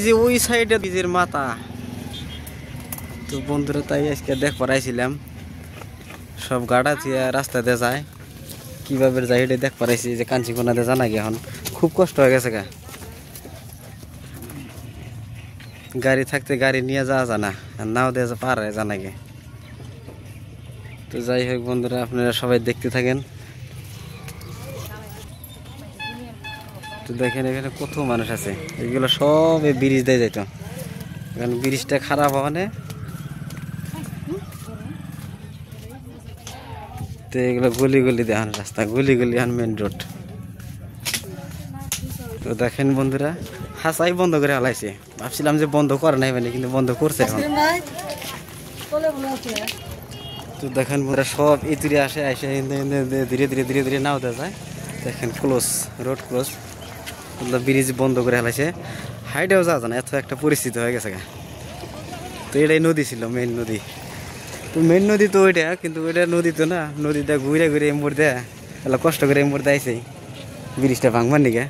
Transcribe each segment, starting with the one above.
যে ওই সাইডে ব্রিজের মাথা। তো বন্ধুরা তাই আজকে দেখবার আইছিলাম, সব গাড়া দিয়ে রাস্তাতে যায়, কিভাবে যায় এটা দেখবার আইছি। যে কাঞ্চিকোনাতে জানা গিয়ে এখন খুব কষ্ট হয়ে গেছে গা, গাড়ি থাকতে গাড়ি নিয়ে যাওয়া জানা, আর নাও দিয়ে পার হয় জানা গে। তো যাই হোক বন্ধুরা, আপনারা সবাই দেখতে থাকেন। তো দেখেন এখানে কত মানুষ আছে, এগুলো সব এই ব্রিজ দিয়ে যেত। এখন ব্রিজটা খারাপ হওয়ানে তো এগুলো গলি গলি দেখান রাস্তা, গলি গলি এখন মেন রোড। তো দেখেন বন্ধুরা, হাসাই বন্ধ করে হালাইছে, ভাবছিলাম যে বন্ধ করে নাই মানে, কিন্তু বন্ধ করছে এখন। তো দেখেন বন্ধুরা সব ইতুরে আসে, আসে ধীরে ধীরে ধীরে ধীরে নাও দেওয়া যায়। দেখেন ক্লোজ, রোড ক্লোজ, ব্রিজ বন্ধ করে হালাইছে, হাইটেও যাওয়া যায় না, এত একটা পরিস্থিতি হয়ে গেছে। তো এটাই নদী ছিল, মেন নদী। তো মেন নদী তো ওইটা, কিন্তু ওইটা নদী তো না, নদীটা ঘুরে ঘুরে এমবর দেয়, এলা কষ্ট করে এমবর দেয়ছে ব্রিজটা ভাঙবার নিকে।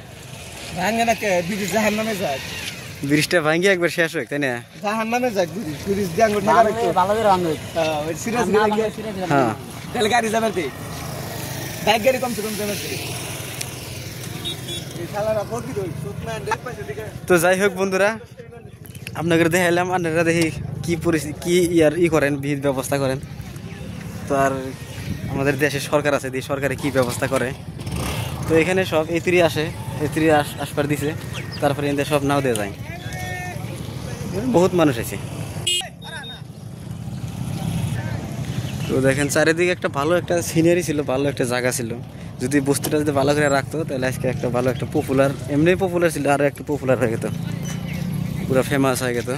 ব্রিজটা ভাঙি একবার শেষ হোক, তাই না? তো যাই হোক বন্ধুরা, আপনাদের দেখাইলাম, আপনারা দেখি কি পরিস্থিতি, কি ইয়ার করেন, ভিত ব্যবস্থা করেন। তো আর আমাদের দেশের সরকার আছে, দিয়ে সরকারে কি ব্যবস্থা করে। তো এখানে সব এতিরি আসে, এতিরি আসবার দিছে, তারপরে এদের সব নাও দিয়ে যায়। বহুত মানুষ আছে। তো দেখেন চারিদিকে একটা ভালো একটা সিনারি ছিল, ভালো একটা জায়গা ছিল। যদি বস্তুটা যদি ভালো করে রাখতো তাহলে আজকে একটা ভালো একটা পপুলার, এমনি পপুলার ছিল, আরও একটু পপুলার হয়ে যেত, পুরো ফেমাস হয়ে যেত।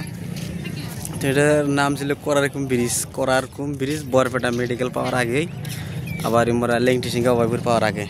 তো এটার নাম ছিল করারকুম ব্রিজ। করারকুম ব্রিজ বরপেটা মেডিকেল পাওয়ার আগেই, আবার ইমরা লেংটি সিংহা পাওয়ার আগে।